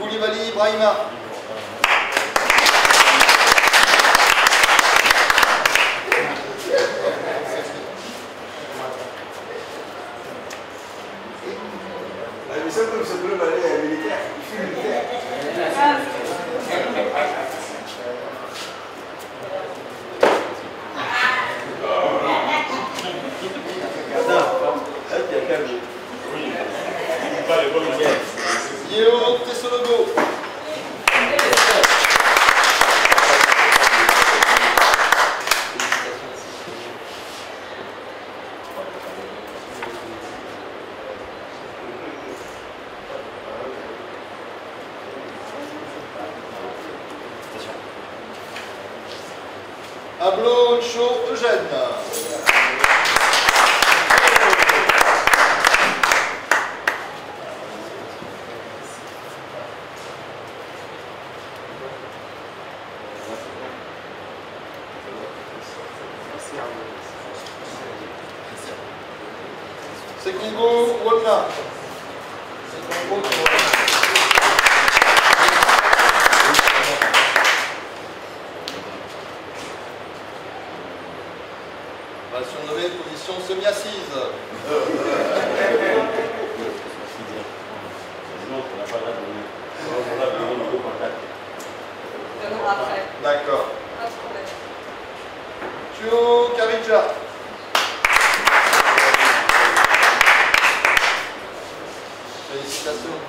Koulibaly Brahima. Mais ça, comme ce bleu balai militaire, il fut militaire. Yeo Tessologo. Ablo Cho Eugène. Sekongo Wonna. On va surnommer position semi-assise. D'accord. Tio Karidja. Félicitations.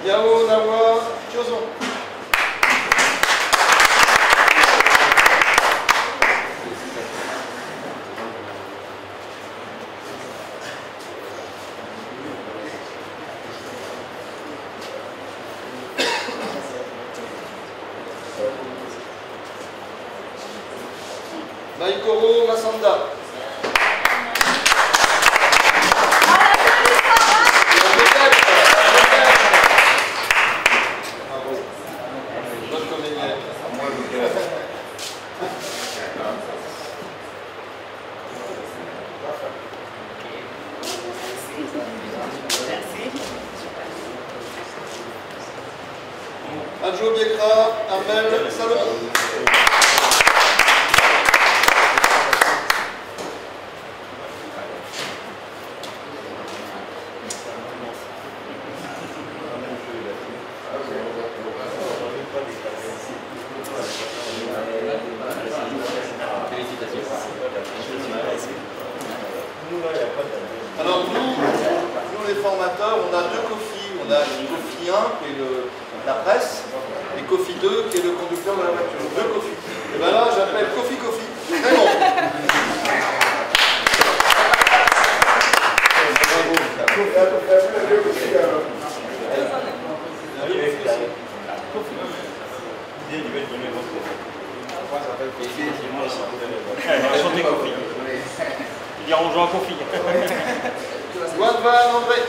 Yao Nawa Chozon. Maikoro Masanda. Adjo Biekra, Armel Salomon. Alors nous les formateurs, on a deux Kofi. On a Kofi 1 qui est la presse et Kofi 2 qui est le conducteur de la voiture. Deux Kofi. Et bien là j'appelle Kofi. Très bon. Enchanté Kofi. Ils diront on joue en Kofi. Wadvan André.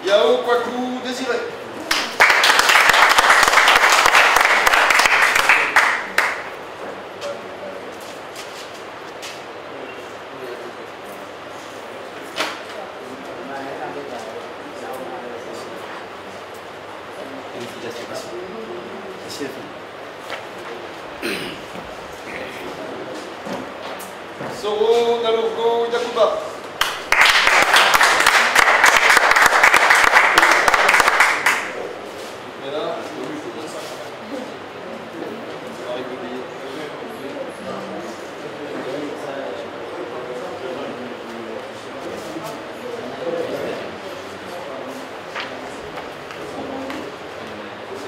Yao Kwaku Désiré. Soro Nalurgo Yakuba. Et là,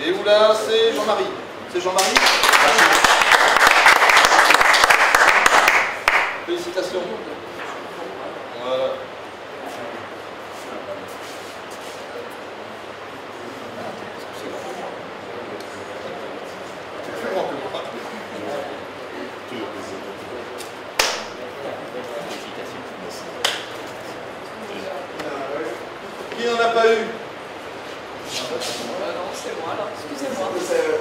et où là, c'est Jean-Marie. C'est Jean-Marie. Félicitations. Voilà. Qui n'en a pas eu? Non, c'est moi là. Excusez-moi.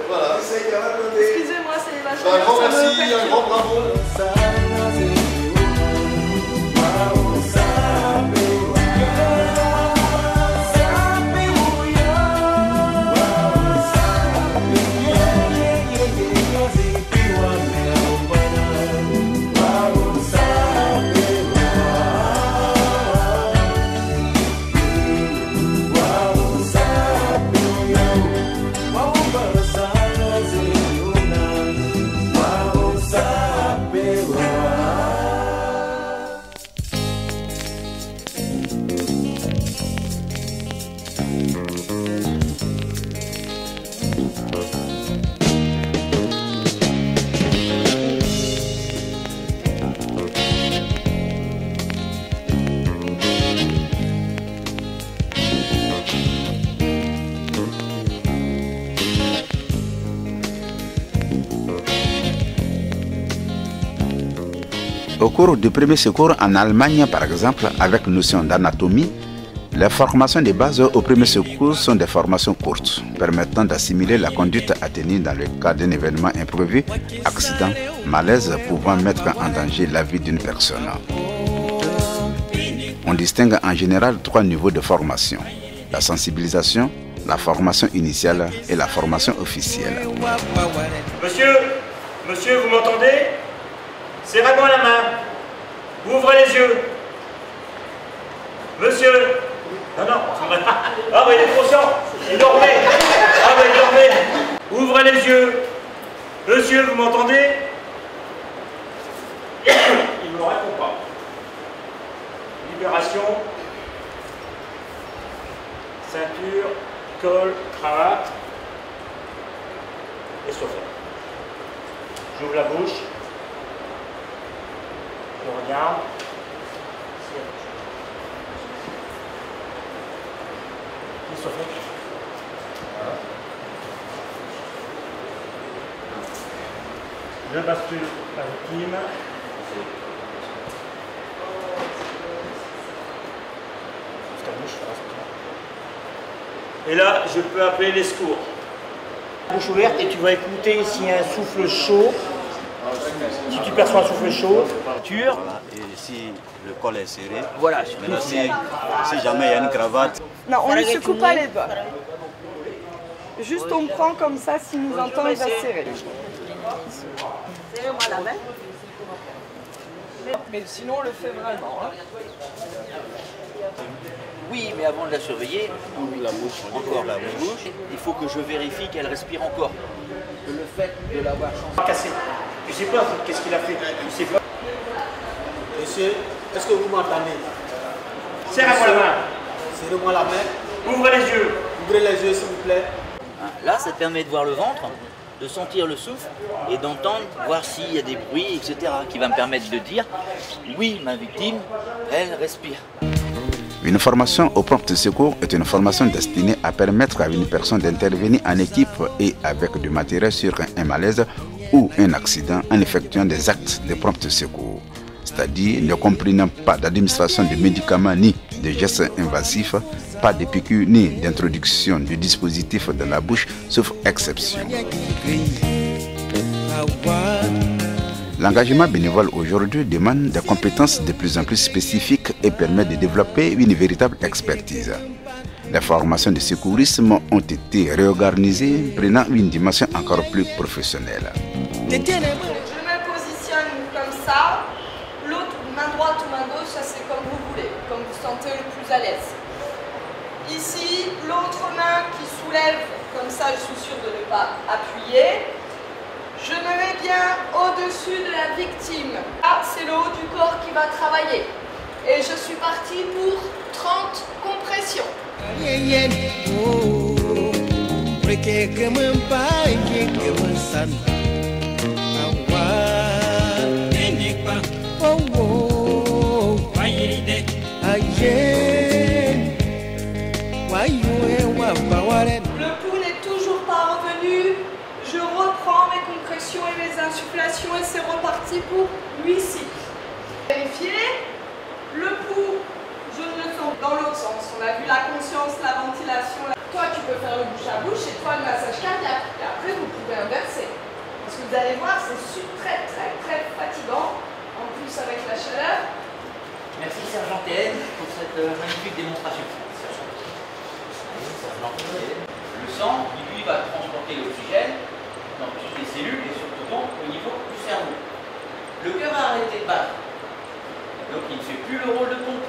Voilà. Excusez-moi, c'est les vaches. Un grand merci, un grand bravo. Au cours du premier secours en Allemagne, par exemple, avec notion d'anatomie, les formations de base au premier secours sont des formations courtes, permettant d'assimiler la conduite à tenir dans le cas d'un événement imprévu, accident, malaise pouvant mettre en danger la vie d'une personne. On distingue en général 3 niveaux de formation: la sensibilisation, la formation initiale et la formation officielle. Monsieur, vous m'entendez? Serrez-moi la main. Ouvrez les yeux. Monsieur. Non. Ah, mais il est conscient. Il dormait. Ah, mais il dormait. Ouvrez les yeux. Monsieur, vous m'entendez? Il ne me répond pas. Libération. Ceinture, col, cravate. Et sauvetage. J'ouvre la bouche. Je regarde. Je bascule la victime. Et là, je peux appeler les secours. Bouche ouverte et tu vas écouter s'il y a un souffle chaud. Si tu perçois un souffle chaud, et si le col est serré, voilà. maintenant si jamais il y a une cravate. Non, on ne secoue pas les doigts. Juste on prend comme ça, s'il nous entend, il va serrer. Serrez-moi la main. Mais sinon on le fait vraiment. Hein. Oui, mais avant de la surveiller, encore la bouche, il faut que je vérifie qu'elle respire encore. Que le fait de l'avoir changé. Cassé. Je sais pas qu'est-ce qu'il a fait. Je sais pas. Monsieur, est-ce que vous m'entendez? Serrez-moi la main. Serrez-moi la main. Ouvrez les yeux. Ouvrez les yeux, s'il vous plaît. Là, ça te permet de voir le ventre, de sentir le souffle et d'entendre, voir s'il y a des bruits, etc. qui va me permettre de dire, oui, ma victime, elle respire. Une formation au prompt secours est une formation destinée à permettre à une personne d'intervenir en équipe et avec du matériel sur un malaise ou un accident en effectuant des actes de prompt secours, c'est-à-dire ne comprenant pas d'administration de médicaments ni de gestes invasifs, pas de piqûres ni d'introduction du dispositif dans la bouche, sauf exception. L'engagement bénévole aujourd'hui demande des compétences de plus en plus spécifiques et permet de développer une véritable expertise. Les formations de secourisme ont été réorganisées, prenant une dimension encore plus professionnelle. Je me positionne comme ça, l'autre main droite ou main gauche, ça c'est comme vous voulez, comme vous sentez le plus à l'aise. Ici, l'autre main qui soulève, comme ça je suis sûre de ne pas appuyer. Je me mets bien au-dessus de la victime. Là, c'est le haut du corps qui va travailler. Et je suis partie pour 30 compressions. Le pouls n'est toujours pas revenu. Je reprends mes compressions et mes insufflations et c'est reparti pour 8 cycles. Vérifiez, le pouls, je le sens dans l'autre sens. On a vu la conscience le bouche à bouche et toi le massage cardiaque. Et après, vous pouvez inverser. Parce que vous allez voir, c'est très fatigant. En plus, avec la chaleur. Merci Sergent TN pour cette magnifique démonstration. Le sang, lui, va transporter l'oxygène dans toutes les cellules et surtout donc au niveau du cerveau. Le cœur a arrêté de battre. Donc il ne fait plus le rôle de pompe.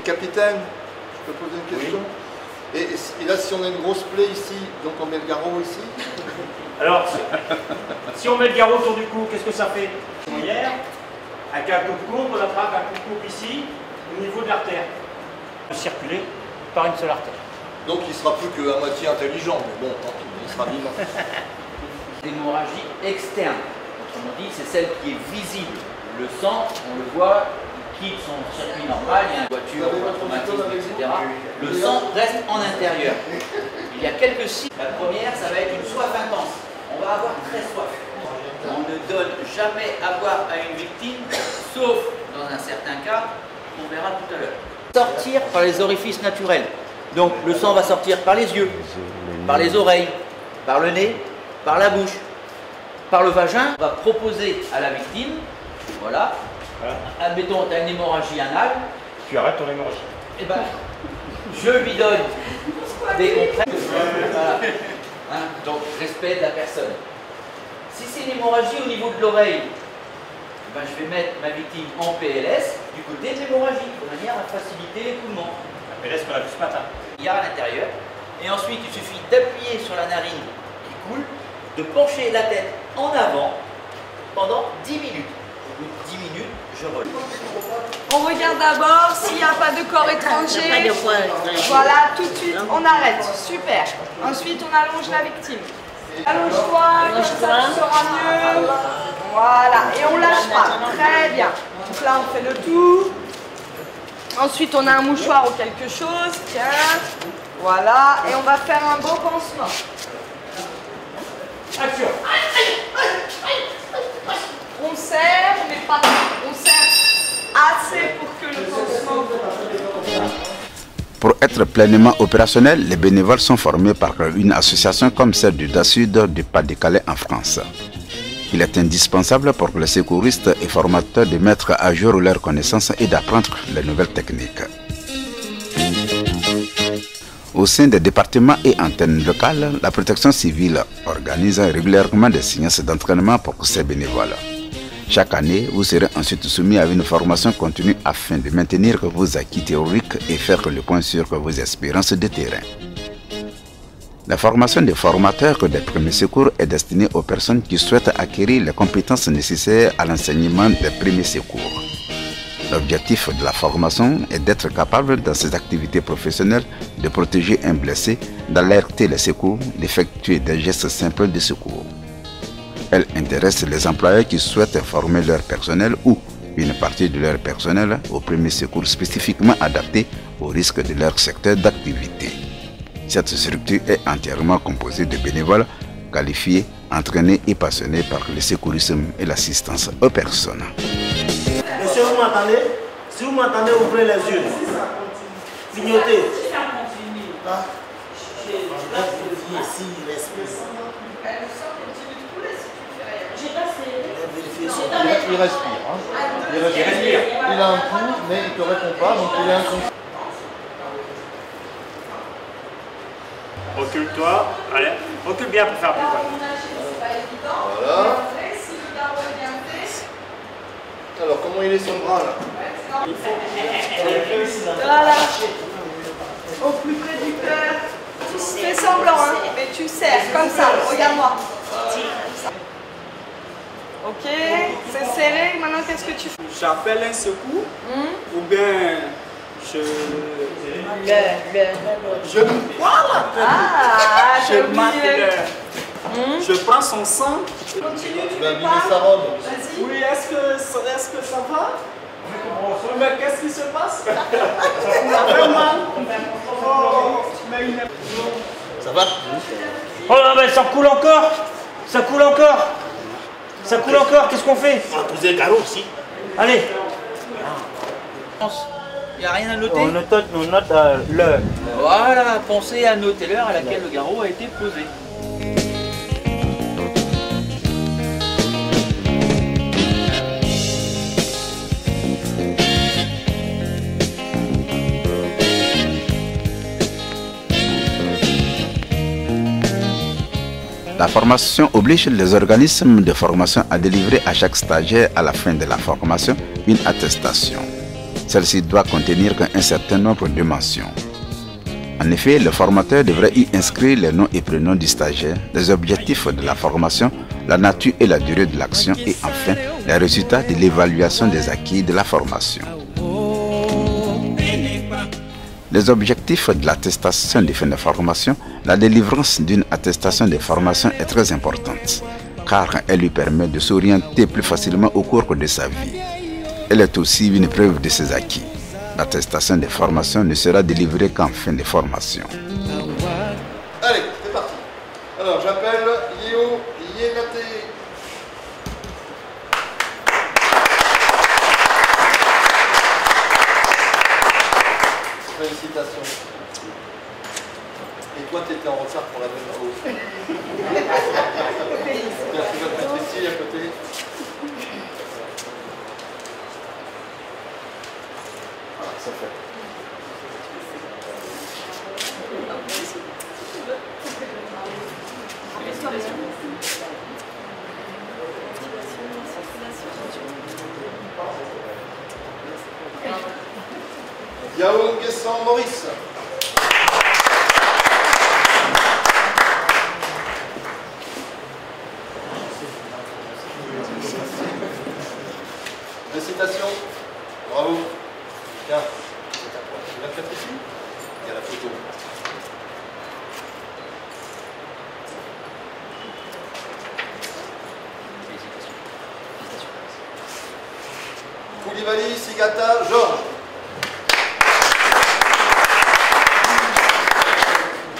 Capitaine, je peux poser une question? Et là, si on a une grosse plaie ici, donc on met le garrot ici? Alors, si on met le garrot autour du cou, qu'est-ce que ça fait? Hier, avec un coup de courbe, on attrape un coup de courbe ici, au niveau de l'artère. Circuler par une seule artère. Donc il sera plus qu'à moitié intelligent, mais bon, tant pis, il sera vivant. L'hémorragie externe, autrement dit, c'est celle qui est visible. Le sang, on le voit, il quitte son circuit normal, il y a une voiture, un traumatisme, etc. Le sang reste en intérieur. Il y a quelques signes. La première, ça va être une soif intense. On va avoir très soif. On ne donne jamais à boire à une victime, sauf dans un certain cas, on verra tout à l'heure. Sortir par les orifices naturels. Donc le sang va sortir par les yeux, par les oreilles, par le nez, par la bouche, par le vagin. On va proposer à la victime, voilà, admettons, tu as une hémorragie anale. Tu arrêtes ton hémorragie. Eh ben, je lui donne des compresses. Voilà. Hein, donc, respect de la personne. Si c'est une hémorragie au niveau de l'oreille, ben, je vais mettre ma victime en PLS du côté de l'hémorragie, de manière à faciliter l'écoulement. La PLS qu'on a vu ce matin. Il y a à l'intérieur. Et ensuite, il suffit d'appuyer sur la narine qui coule, de pencher la tête en avant pendant 10 minutes. Au bout de 10 minutes, je relève. On regarde d'abord s'il n'y a pas de corps étranger. Voilà, tout de suite, on arrête. Super. Ensuite, on allonge la victime. Allonge-toi, comme ça tu seras mieux. Voilà, et on lâche pas. Très bien. Donc là, on fait le tour. Ensuite, on a un mouchoir ou quelque chose. Tiens. Voilà, et on va faire un beau pansement. Action. On serre, mais pas trop. On serre assez pour que le pansement... Pour être pleinement opérationnel, les bénévoles sont formés par une association comme celle du DASUD du Pas-de-Calais en France. Il est indispensable pour les secouristes et formateurs de mettre à jour leurs connaissances et d'apprendre les nouvelles techniques. Au sein des départements et antennes locales, la protection civile organise régulièrement des séances d'entraînement pour ces bénévoles. Chaque année, vous serez ensuite soumis à une formation continue afin de maintenir vos acquis théoriques et faire le point sur vos expériences de terrain. La formation des formateurs des premiers secours est destinée aux personnes qui souhaitent acquérir les compétences nécessaires à l'enseignement des premiers secours. L'objectif de la formation est d'être capable dans ses activités professionnelles de protéger un blessé, d'alerter les secours, d'effectuer des gestes simples de secours. Elle intéresse les employeurs qui souhaitent former leur personnel ou une partie de leur personnel au premier secours spécifiquement adapté aux risques de leur secteur d'activité. Cette structure est entièrement composée de bénévoles qualifiés, entraînés et passionnés par le secourisme et l'assistance aux personnes. Monsieur, vous m'entendez? Si vous m'entendez, ouvrez les yeux. Clignotez. Il respire. Hein. Il respire. Il a un pouls, mais il ne te répond pas, donc il est inconscient. Recule-toi. Allez, recule bien pour faire plus. Voilà. Alors, comment il est son bras là? Voilà. Au plus près du cœur. Fais semblant, hein, mais tu serres comme ça. Regarde-moi. Ok, c'est serré. Maintenant, qu'est-ce que tu fais? J'appelle un secours ou bien je... Voilà. Ah, Je m'appelle. Je prends son sang. Continue, tu Tu vas fais abîmer pas. sa robe. Vas-y. Oui, est-ce que ça va? Mais qu'est-ce qui se passe? Ça fait mal. Oh, mais il est... Ça va? Oh là, mais ça coule encore. Ça coule encore. Ça coule encore. Qu'est-ce qu'on fait? On va poser le garrot aussi. Allez. Il n'y a rien à noter. On note l'heure. Voilà, pensez à noter l'heure à laquelle le garrot a été posé. La formation oblige les organismes de formation à délivrer à chaque stagiaire à la fin de la formation une attestation. Celle-ci doit contenir un certain nombre de mentions. En effet, le formateur devrait y inscrire les noms et prénoms du stagiaire, les objectifs de la formation, la nature et la durée de l'action et enfin les résultats de l'évaluation des acquis de la formation. Les objectifs de l'attestation de fin de formation, la délivrance d'une attestation de formation est très importante car elle lui permet de s'orienter plus facilement au cours de sa vie. Elle est aussi une preuve de ses acquis. L'attestation de formation ne sera délivrée qu'en fin de formation. Allez, c'est parti. Alors, j'appelle Léo Yénaté. Félicitations. Et toi, tu étais en retard pour la même chose. Tu vas te mettre ici à côté. Voilà, ça fait. Yao Guessan Maurice. Félicitations. Bravo. Tiens, c'est à toi. Tu viens de faire ici? Il y a la photo. Koulibaly, Sigata, Georges.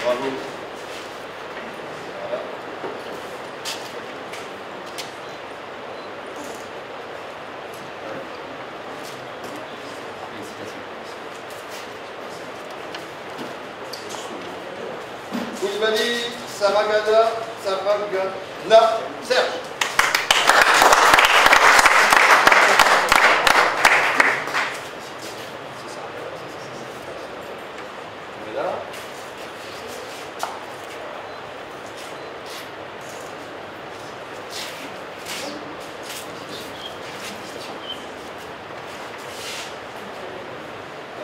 Bravo. Voilà. Koulibaly, Saragana, Serge. On est là.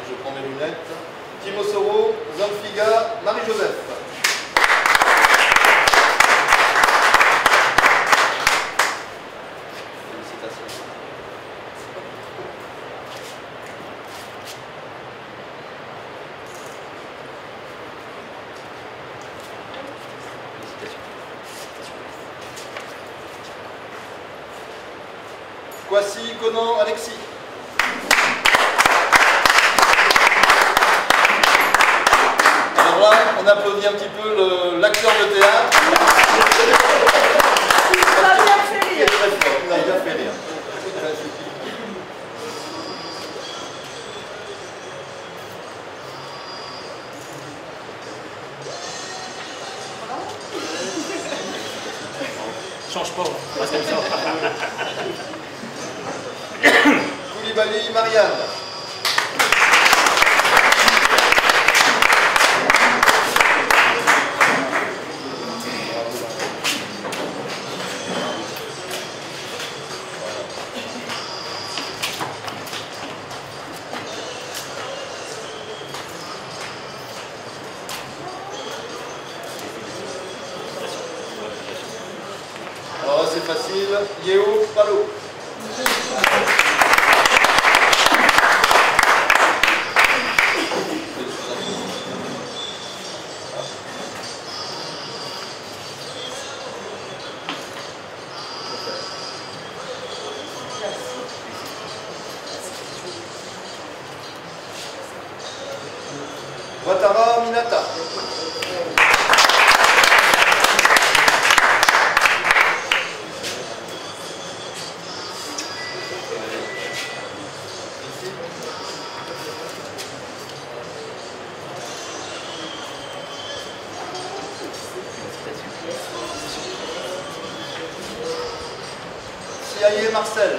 Je prends mes lunettes. Timo Soro, Zanfiga, Marie-Joseph. Félicitations. Kwasi Conan Alexis. Alors là, on applaudit un petit peu l'acteur de théâtre. On a bien fait rire. Très fort, on a bien fait rire. Change pas, reste comme ça. Koulibaly Marianne. Alors là c'est facile, Yeo Palo. Watara Minata. Siaye Marcel.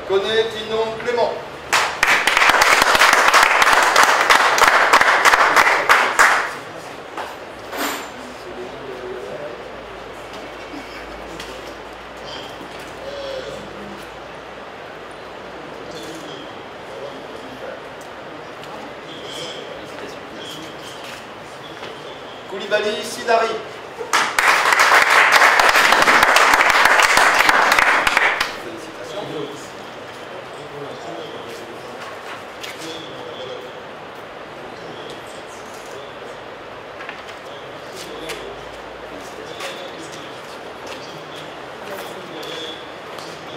Connaît Tinon Clément. Koulibaly Sidari.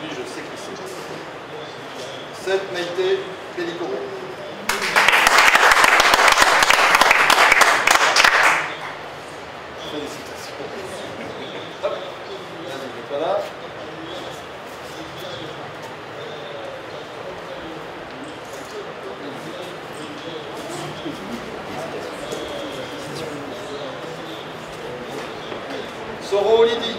Lui, je sais qui c'est. Seth Maïté Pellicoro. Félicitations. Hop. Vas-y, voilà. Soro Lydie.